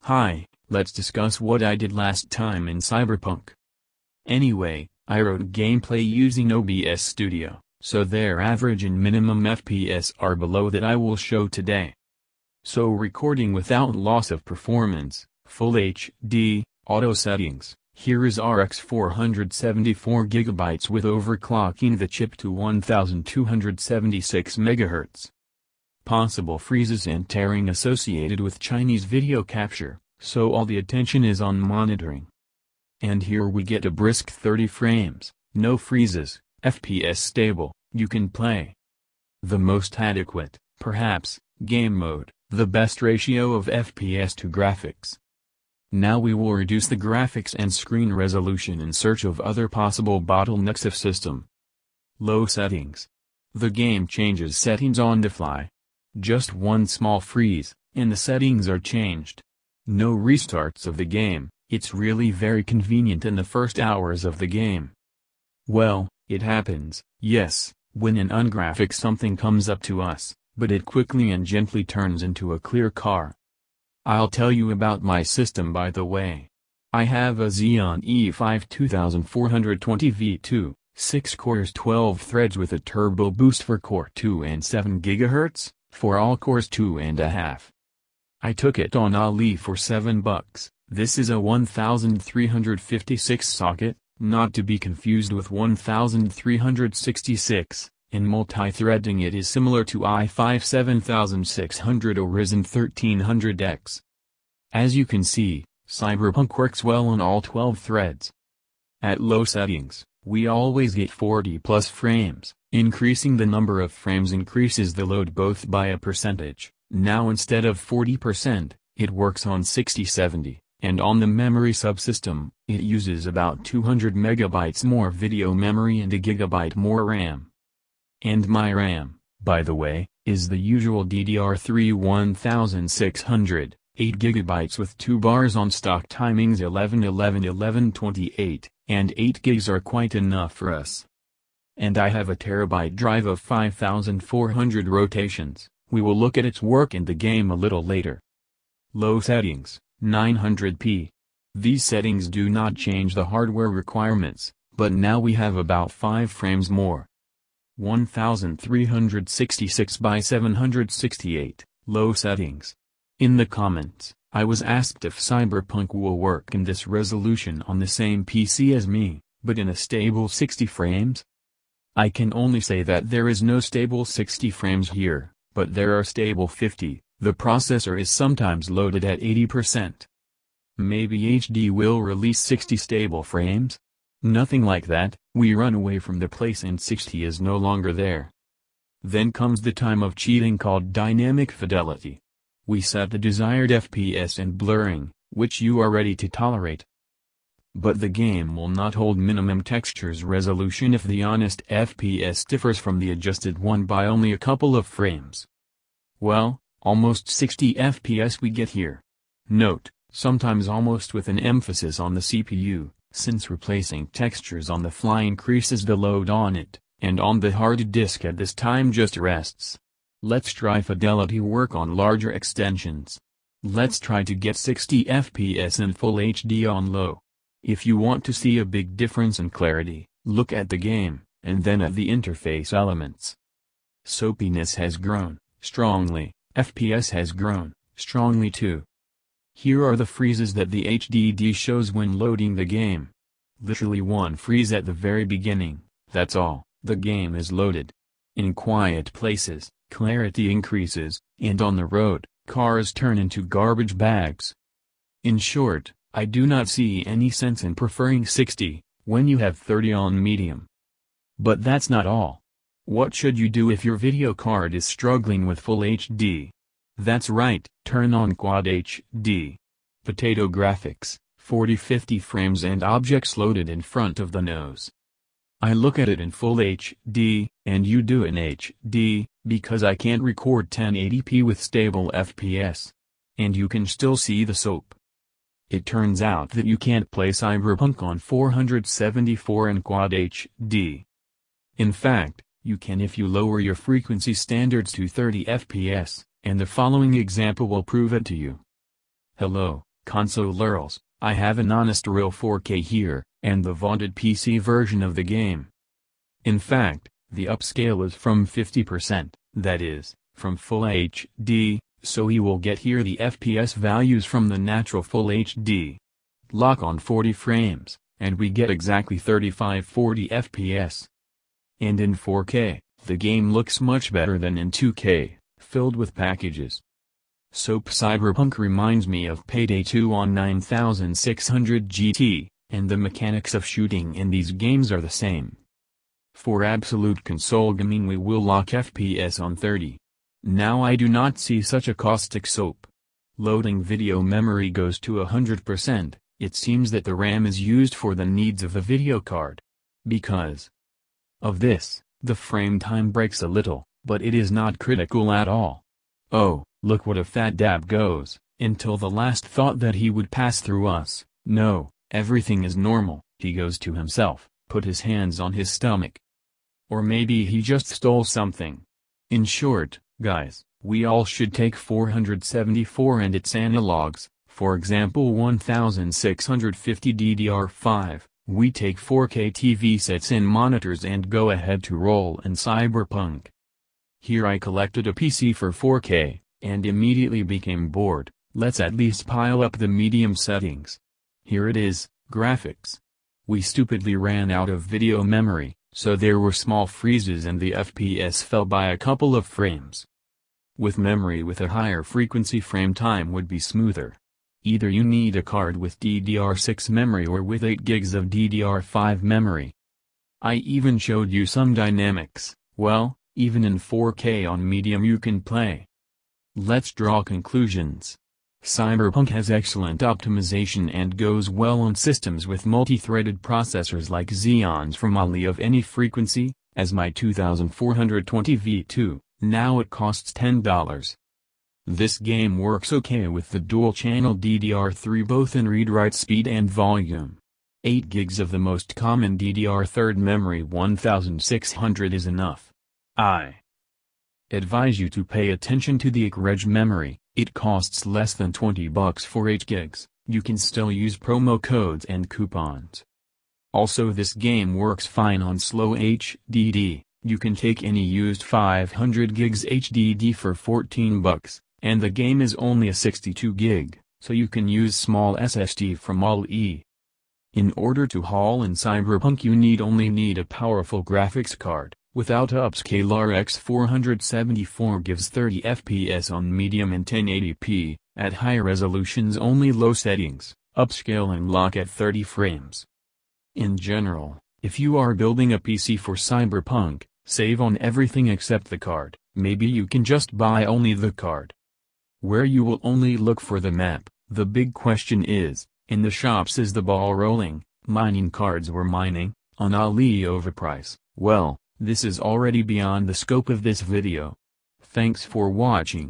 Hi, let's discuss what I did last time in Cyberpunk. Anyway, I wrote gameplay using OBS Studio, so their average and minimum FPS are below that I will show today. So recording without loss of performance, Full HD, auto settings, here is RX 474GB with overclocking the chip to 1276 MHz. Possible freezes and tearing associated with Chinese video capture, so all the attention is on monitoring. And here we get a brisk 30 frames, no freezes, FPS stable, you can play. The most adequate, perhaps, game mode, the best ratio of FPS to graphics. Now we will reduce the graphics and screen resolution in search of other possible bottlenecks of system. Low settings. The game changes settings on the fly. Just one small freeze, and the settings are changed. No restarts of the game, it's really very convenient in the first hours of the game. Well, it happens, yes, when an ungraphic something comes up to us, but it quickly and gently turns into a clear car. I'll tell you about my system by the way. I have a Xeon E5-2420 V2, 6 cores 12 threads with a turbo boost for core 2 and 7 GHz. For all cores 2.5. I took it on Ali for $7. This is a 1356 socket, not to be confused with 1366. In multi-threading it is similar to i5-7600 or Ryzen 1300X. As you can see, Cyberpunk works well on all 12 threads. At low settings, we always get 40 plus frames. Increasing the number of frames increases the load both by a percentage. Now instead of 40%, it works on 60-70, and on the memory subsystem, it uses about 200 megabytes more video memory and a gigabyte more RAM. And my RAM, by the way, is the usual DDR3-1600, 8 gigabytes with 2 bars on stock timings 11-11-11-28, and 8 gigs are quite enough for us. And I have a terabyte drive of 5400 rotations. We will look at its work in the game a little later. Low settings, 900p. These settings do not change the hardware requirements, but now we have about 5 frames more. 1366 by 768, low settings. In the comments, I was asked if Cyberpunk will work in this resolution on the same PC as me, but in a stable 60 frames? I can only say that there is no stable 60 frames here, but there are stable 50, the processor is sometimes loaded at 80%. Maybe HD will release 60 stable frames? Nothing like that, we run away from the place and 60 is no longer there. Then comes the time of cheating called dynamic fidelity. We set the desired FPS and blurring, which you are ready to tolerate. But the game will not hold minimum textures resolution if the honest FPS differs from the adjusted one by only a couple of frames. Well, almost 60 FPS we get here. Note, sometimes almost with an emphasis on the CPU, since replacing textures on the fly increases the load on it, and on the hard disk at this time just rests. Let's try Fidelity work on larger extensions. Let's try to get 60 FPS in Full HD on low. If you want to see a big difference in clarity, look at the game, and then at the interface elements. Soapiness has grown, strongly, FPS has grown, strongly too. Here are the freezes that the HDD shows when loading the game. Literally one freeze at the very beginning, that's all, the game is loaded. In quiet places, clarity increases, and on the road, cars turn into garbage bags. In short, I do not see any sense in preferring 60, when you have 30 on medium. But that's not all. What should you do if your video card is struggling with Full HD? That's right, turn on Quad HD. Potato graphics, 40-50 frames and objects loaded in front of the nose. I look at it in Full HD, and you do in HD, because I can't record 1080p with stable FPS. And you can still see the soap. It turns out that you can't play Cyberpunk on 474 and Quad HD. In fact, you can if you lower your frequency standards to 30 FPS, and the following example will prove it to you. Hello, Consolerals, I have an honest real 4K here, and the vaunted PC version of the game. In fact, the upscale is from 50%, that is, from Full HD, so you will get here the FPS values from the natural Full HD. Lock on 40 frames, and we get exactly 35-40 FPS. And in 4K, the game looks much better than in 2K, filled with packages. Soap Cyberpunk reminds me of Payday 2 on 9600 GT, and the mechanics of shooting in these games are the same. For absolute console gaming we will lock FPS on 30. Now I do not see such a caustic soap. Loading video memory goes to 100%, it seems that the RAM is used for the needs of the video card. Because of this, the frame time breaks a little, but it is not critical at all. Oh, look what a fat dab goes, until the last thought that he would pass through us. No, everything is normal, he goes to himself, put his hands on his stomach. Or maybe he just stole something. In short, guys, we all should take 474 and its analogs, for example 1650 DDR5, we take 4K TV sets and monitors and go ahead to roll in Cyberpunk. Here I collected a PC for 4K, and immediately became bored. Let's at least pile up the medium settings. Here it is, graphics. We stupidly ran out of video memory, so there were small freezes and the FPS fell by a couple of frames. With memory with a higher frequency frame time would be smoother. Either you need a card with DDR6 memory or with 8 gigs of DDR5 memory. I even showed you some dynamics. Well, even in 4K on medium you can play. Let's draw conclusions. Cyberpunk has excellent optimization and goes well on systems with multi-threaded processors like Xeons from Ali of any frequency, as my 2420 V2, now it costs $10. This game works okay with the dual-channel DDR3 both in read-write speed and volume. 8 gigs of the most common DDR3 memory 1600 is enough. I advise you to pay attention to the XREG memory, it costs less than $20 for 8 gigs, you can still use promo codes and coupons. Also this game works fine on slow HDD, you can take any used 500 gigs HDD for $14, and the game is only a 62 gig, so you can use small SSD from Ali. In order to haul in Cyberpunk you only need a powerful graphics card. Without upscale RX 474 gives 30 FPS on medium and 1080p, at high resolutions only low settings, upscale and lock at 30 frames. In general, if you are building a PC for Cyberpunk, save on everything except the card, maybe you can just buy only the card. Where you will only look for the map, the big question is, in the shops is the ball rolling, mining cards were mining, on Ali overprice, well. This is already beyond the scope of this video. Thanks for watching.